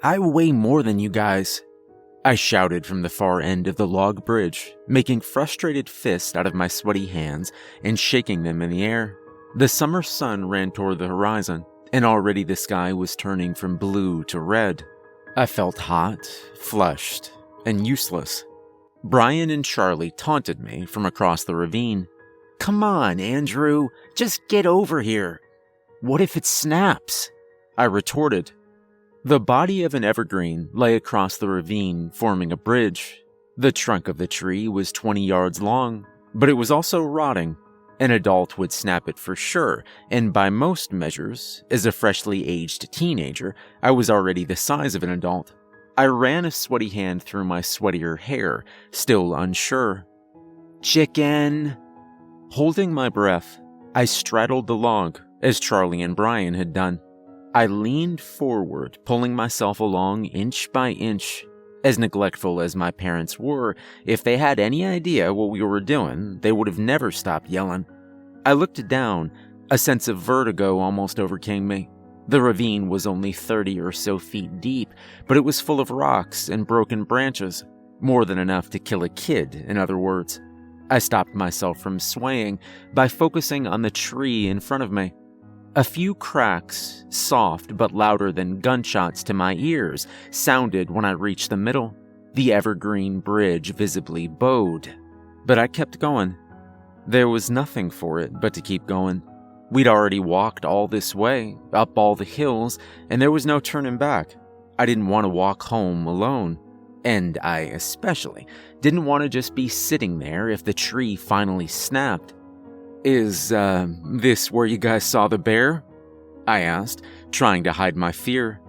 I weigh more than you guys," I shouted from the far end of the log bridge, making frustrated fists out of my sweaty hands and shaking them in the air. The summer sun ran toward the horizon, and already the sky was turning from blue to red. I felt hot, flushed, and useless. Brian and Charlie taunted me from across the ravine. "Come on, Andrew, just get over here." "What if it snaps?" I retorted. The body of an evergreen lay across the ravine, forming a bridge. The trunk of the tree was 20 yards long, but it was also rotting. An adult would snap it for sure, and by most measures, as a freshly aged teenager, I was already the size of an adult. I ran a sweaty hand through my sweatier hair, still unsure. "Chicken!" Holding my breath, I straddled the log, as Charlie and Brian had done. I leaned forward, pulling myself along inch by inch. As neglectful as my parents were, if they had any idea what we were doing, they would have never stopped yelling. I looked down. A sense of vertigo almost overcame me. The ravine was only 30 or so feet deep, but it was full of rocks and broken branches. More than enough to kill a kid, in other words. I stopped myself from swaying by focusing on the tree in front of me. A few cracks, soft but louder than gunshots to my ears, sounded when I reached the middle. The evergreen bridge visibly bowed. But I kept going. There was nothing for it but to keep going. We'd already walked all this way, up all the hills, and there was no turning back. I didn't want to walk home alone. And I especially didn't want to just be sitting there if the tree finally snapped. "Is, this where you guys saw the bear?" I asked, trying to hide my fear.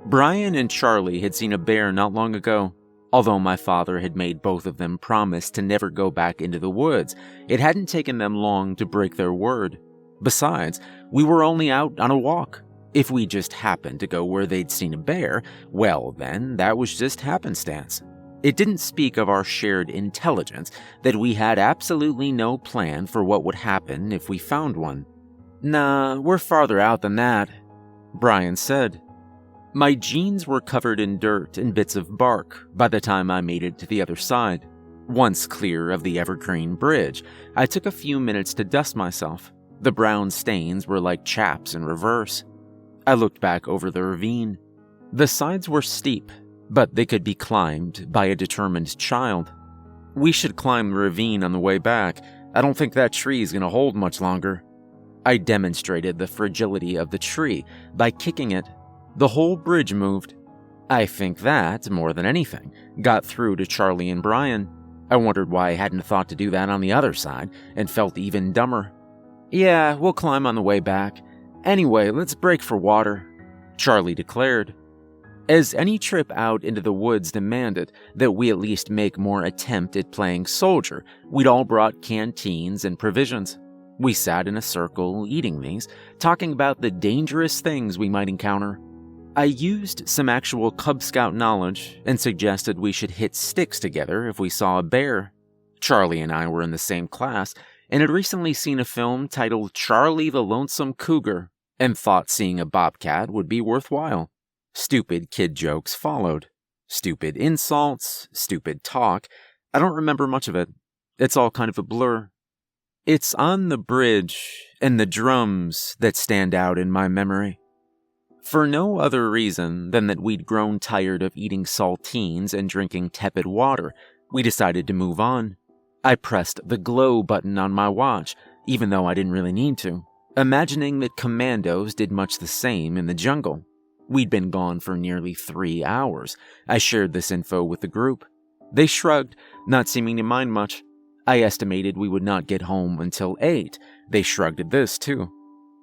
Brian and Charlie had seen a bear not long ago. Although my father had made both of them promise to never go back into the woods, it hadn't taken them long to break their word. Besides, we were only out on a walk. If we just happened to go where they'd seen a bear, well then, that was just happenstance. It didn't speak of our shared intelligence that we had absolutely no plan for what would happen if we found one. "Nah, we're farther out than that," Brian said. My jeans were covered in dirt and bits of bark by the time I made it to the other side. Once clear of the evergreen bridge, I took a few minutes to dust myself. The brown stains were like chaps in reverse. I looked back over the ravine. The sides were steep, but they could be climbed by a determined child. "We should climb the ravine on the way back. I don't think that tree's gonna hold much longer." I demonstrated the fragility of the tree by kicking it. The whole bridge moved. I think that, more than anything, got through to Charlie and Brian. I wondered why I hadn't thought to do that on the other side, and felt even dumber. "Yeah, we'll climb on the way back. Anyway, let's break for water," Charlie declared. As any trip out into the woods demanded that we at least make more attempt at playing soldier, we'd all brought canteens and provisions. We sat in a circle, eating these, talking about the dangerous things we might encounter. I used some actual Cub Scout knowledge and suggested we should hit sticks together if we saw a bear. Charlie and I were in the same class and had recently seen a film titled Charlie the Lonesome Cougar and thought seeing a bobcat would be worthwhile. Stupid kid jokes followed. Stupid insults, stupid talk. I don't remember much of it. It's all kind of a blur. It's on the bridge and the drums that stand out in my memory. For no other reason than that we'd grown tired of eating saltines and drinking tepid water, we decided to move on. I pressed the glow button on my watch, even though I didn't really need to, imagining that commandos did much the same in the jungle. We'd been gone for nearly 3 hours. I shared this info with the group. They shrugged, not seeming to mind much. I estimated we would not get home until 8. They shrugged at this, too.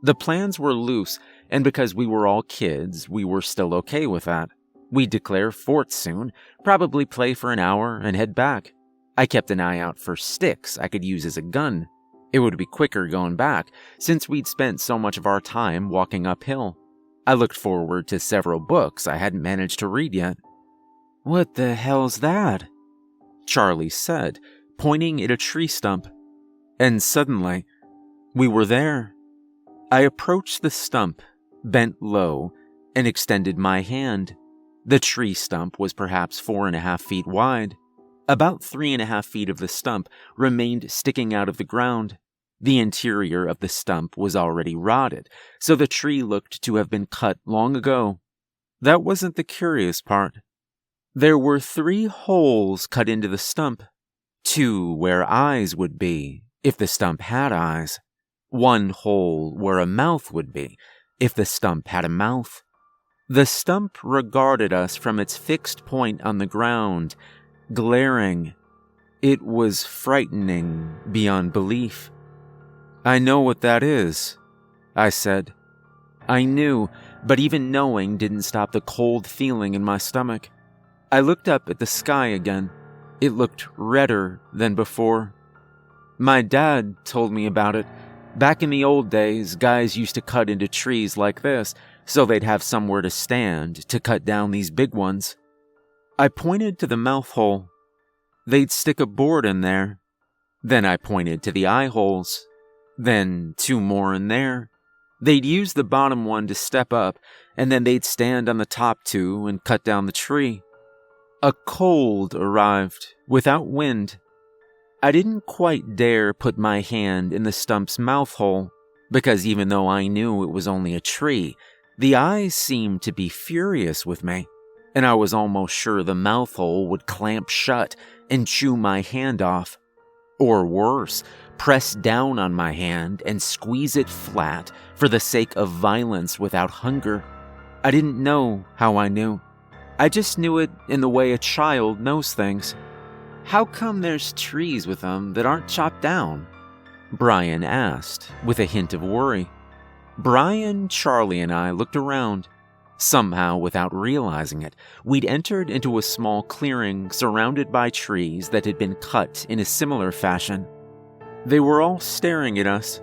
The plans were loose, and because we were all kids, we were still okay with that. We'd declare fort soon, probably play for an hour, and head back. I kept an eye out for sticks I could use as a gun. It would be quicker going back, since we'd spent so much of our time walking uphill. I looked forward to several books I hadn't managed to read yet. "What the hell's that?" Charlie said, pointing at a tree stump. And suddenly, we were there. I approached the stump, bent low, and extended my hand. The tree stump was perhaps 4.5 feet wide. About 3.5 feet of the stump remained sticking out of the ground. The interior of the stump was already rotted, so the tree looked to have been cut long ago. That wasn't the curious part. There were 3 holes cut into the stump. 2 where eyes would be, if the stump had eyes. 1 hole where a mouth would be, if the stump had a mouth. The stump regarded us from its fixed point on the ground, glaring. It was frightening beyond belief. "I know what that is," I said. I knew, but even knowing didn't stop the cold feeling in my stomach. I looked up at the sky again. It looked redder than before. My dad told me about it. Back in the old days, guys used to cut into trees like this, so they'd have somewhere to stand to cut down these big ones. I pointed to the mouth hole. They'd stick a board in there. Then I pointed to the eye holes. Then 2 more in there. They'd use the bottom one to step up, and then they'd stand on the top 2 and cut down the tree. A cold arrived, without wind. I didn't quite dare put my hand in the stump's mouth hole, because even though I knew it was only a tree, the eyes seemed to be furious with me, and I was almost sure the mouth hole would clamp shut and chew my hand off. Or worse, press down on my hand and squeeze it flat for the sake of violence without hunger. I didn't know how I knew. I just knew it in the way a child knows things. "How come there's trees with them that aren't chopped down?" Brian asked, with a hint of worry. Brian, Charlie, and I looked around. Somehow, without realizing it, we'd entered into a small clearing surrounded by trees that had been cut in a similar fashion. They were all staring at us.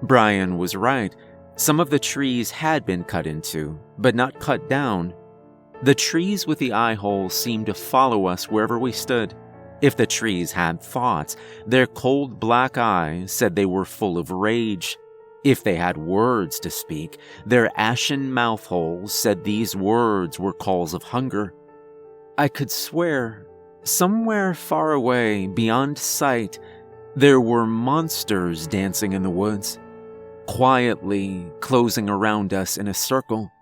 Brian was right. Some of the trees had been cut into, but not cut down. The trees with the eye holes seemed to follow us wherever we stood. If the trees had thoughts, their cold black eyes said they were full of rage. If they had words to speak, their ashen mouth holes said these words were calls of hunger. I could swear, somewhere far away, beyond sight, there were monsters dancing in the woods, quietly closing around us in a circle.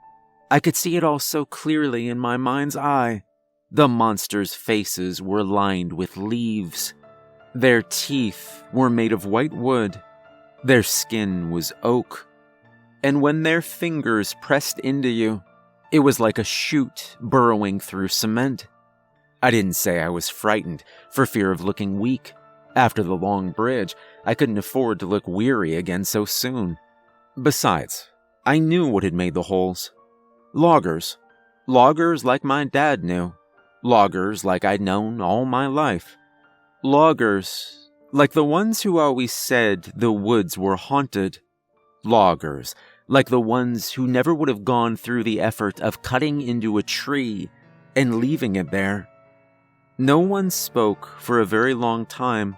I could see it all so clearly in my mind's eye. The monsters' faces were lined with leaves. Their teeth were made of white wood. Their skin was oak. And when their fingers pressed into you, it was like a chute burrowing through cement. I didn't say I was frightened for fear of looking weak. After the long bridge, I couldn't afford to look weary again so soon. Besides, I knew what had made the holes. Loggers. Loggers like my dad knew. Loggers like I'd known all my life. Loggers like the ones who always said the woods were haunted. Loggers like the ones who never would have gone through the effort of cutting into a tree and leaving it there. No one spoke for a very long time.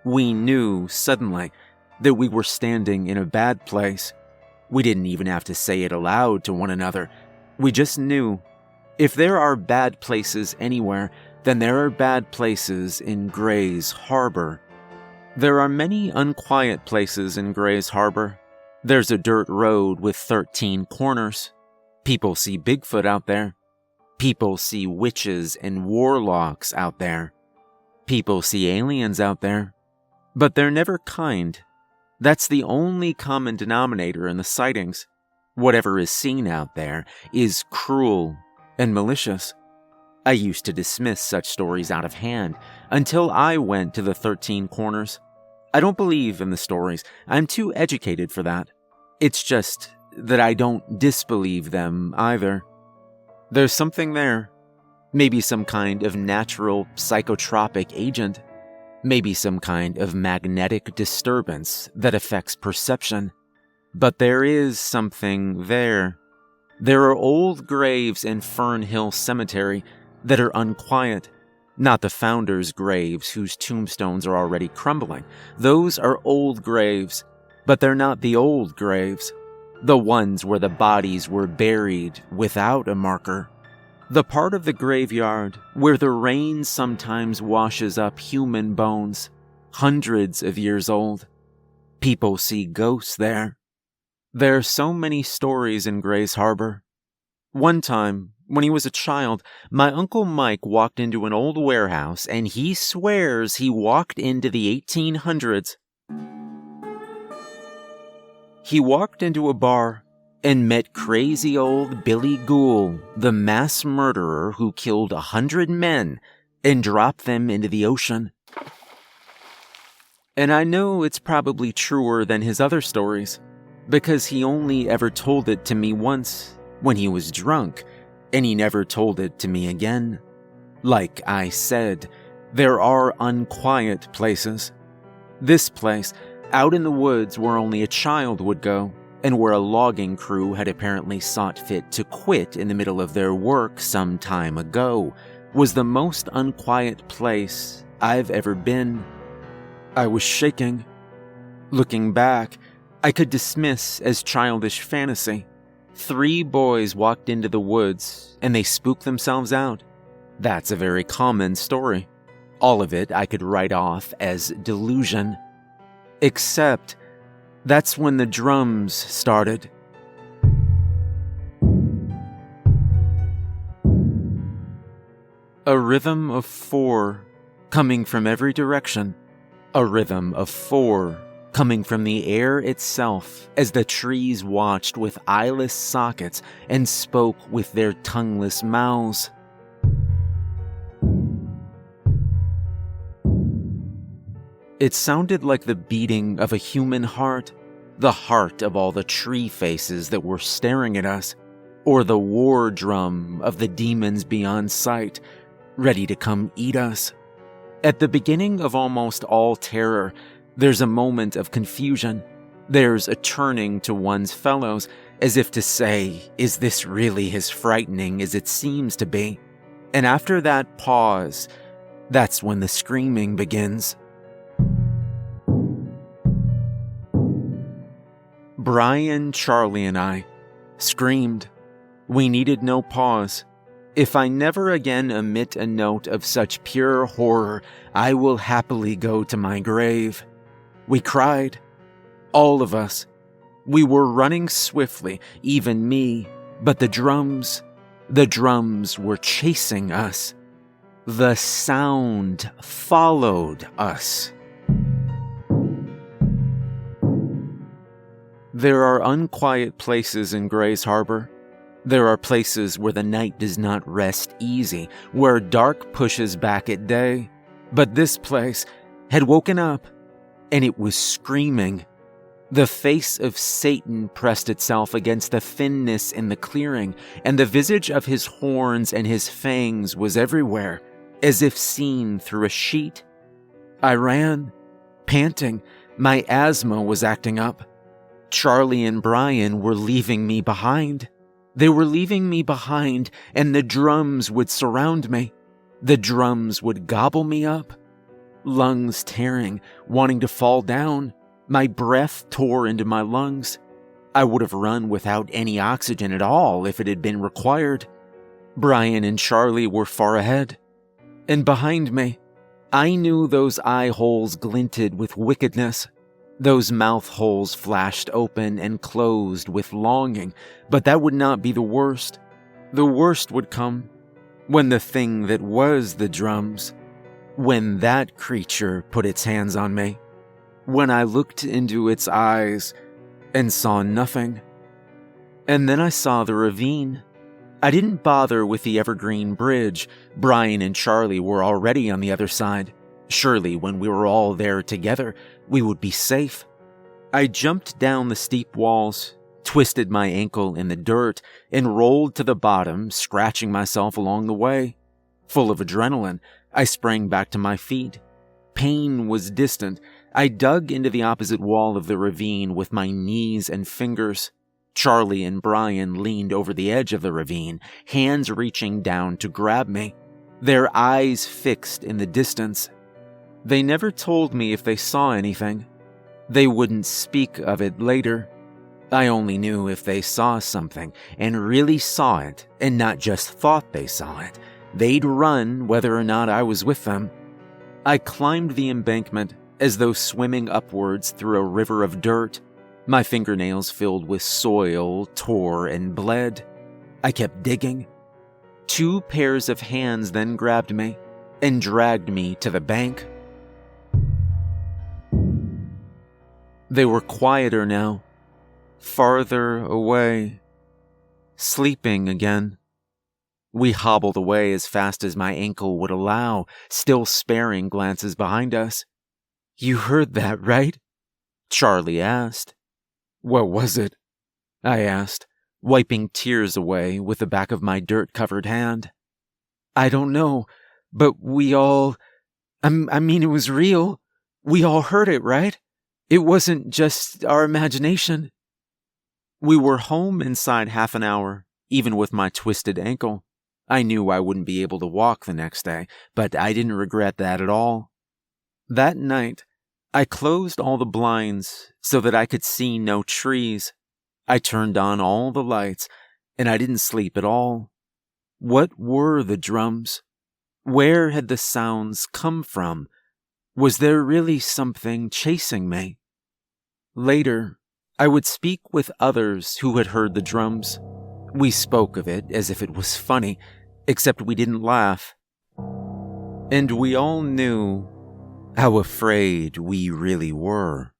We knew, suddenly, that we were standing in a bad place. We didn't even have to say it aloud to one another. We just knew. If there are bad places anywhere, then there are bad places in Gray's Harbor. There are many unquiet places in Gray's Harbor. There's a dirt road with 13 corners. People see Bigfoot out there. People see witches and warlocks out there. People see aliens out there. But they're never kind. That's the only common denominator in the sightings. Whatever is seen out there is cruel and malicious. I used to dismiss such stories out of hand until I went to the 13 corners. I don't believe in the stories. I'm too educated for that. It's just that I don't disbelieve them either. There's something there. Maybe some kind of natural psychotropic agent. Maybe some kind of magnetic disturbance that affects perception. But there is something there. There are old graves in Fern Hill Cemetery that are unquiet. Not the founders' graves whose tombstones are already crumbling. Those are old graves, but they're not the old graves. The ones where the bodies were buried without a marker. The part of the graveyard where the rain sometimes washes up human bones, hundreds of years old. People see ghosts there. There are so many stories in Grays Harbor. One time, when he was a child, my Uncle Mike walked into an old warehouse and he swears he walked into the 1800s. He walked into a bar and met crazy old Billy Gould, the mass murderer who killed 100 men and dropped them into the ocean. And I know it's probably truer than his other stories, because he only ever told it to me once, when he was drunk, and he never told it to me again. Like I said, there are unquiet places. This place, out in the woods where only a child would go, and where a logging crew had apparently sought fit to quit in the middle of their work some time ago, was the most unquiet place I've ever been. I was shaking. Looking back, I could dismiss as childish fantasy. 3 boys walked into the woods, and they spooked themselves out. That's a very common story. All of it I could write off as delusion. Except, that's when the drums started. A rhythm of 4 coming from every direction. A rhythm of 4 coming from the air itself as the trees watched with eyeless sockets and spoke with their tongueless mouths. It sounded like the beating of a human heart, the heart of all the tree faces that were staring at us, or the war drum of the demons beyond sight, ready to come eat us. At the beginning of almost all terror, there's a moment of confusion. There's a turning to one's fellows, as if to say, is this really as frightening as it seems to be? And after that pause, that's when the screaming begins. Brian, Charlie, and I screamed. We needed no pause. If I never again emit a note of such pure horror, I will happily go to my grave. We cried. All of us. We were running swiftly, even me, but the drums were chasing us. The sound followed us. There are unquiet places in Grays Harbor. There are places where the night does not rest easy, where dark pushes back at day. But this place had woken up, and it was screaming. The face of Satan pressed itself against the thinness in the clearing, and the visage of his horns and his fangs was everywhere, as if seen through a sheet. I ran, panting. My asthma was acting up. Charlie and Brian were leaving me behind. They were leaving me behind, and the drums would surround me. The drums would gobble me up. Lungs tearing, wanting to fall down. My breath tore into my lungs. I would have run without any oxygen at all if it had been required. Brian and Charlie were far ahead. And behind me, I knew those eye holes glinted with wickedness. Those mouth holes flashed open and closed with longing, but that would not be the worst. The worst would come when the thing that was the drums, when that creature put its hands on me, when I looked into its eyes and saw nothing. And then I saw the ravine. I didn't bother with the evergreen bridge. Brian and Charlie were already on the other side. Surely when we were all there together, we would be safe. I jumped down the steep walls, twisted my ankle in the dirt, and rolled to the bottom, scratching myself along the way. Full of adrenaline, I sprang back to my feet. Pain was distant. I dug into the opposite wall of the ravine with my knees and fingers. Charlie and Brian leaned over the edge of the ravine, hands reaching down to grab me, their eyes fixed in the distance. They never told me if they saw anything. They wouldn't speak of it later. I only knew if they saw something and really saw it and not just thought they saw it, they'd run whether or not I was with them. I climbed the embankment as though swimming upwards through a river of dirt. My fingernails filled with soil tore and bled. I kept digging. 2 pairs of hands then grabbed me and dragged me to the bank. They were quieter now, farther away, sleeping again. We hobbled away as fast as my ankle would allow, still sparing glances behind us. "You heard that, right?" Charlie asked. "What was it?" I asked, wiping tears away with the back of my dirt-covered hand. "I don't know, but we all... I mean, it was real. We all heard it, right? It wasn't just our imagination." We were home inside half an hour, even with my twisted ankle. I knew I wouldn't be able to walk the next day, but I didn't regret that at all. That night, I closed all the blinds so that I could see no trees. I turned on all the lights, and I didn't sleep at all. What were the drums? Where had the sounds come from? Was there really something chasing me? Later, I would speak with others who had heard the drums. We spoke of it as if it was funny, except we didn't laugh. And we all knew how afraid we really were.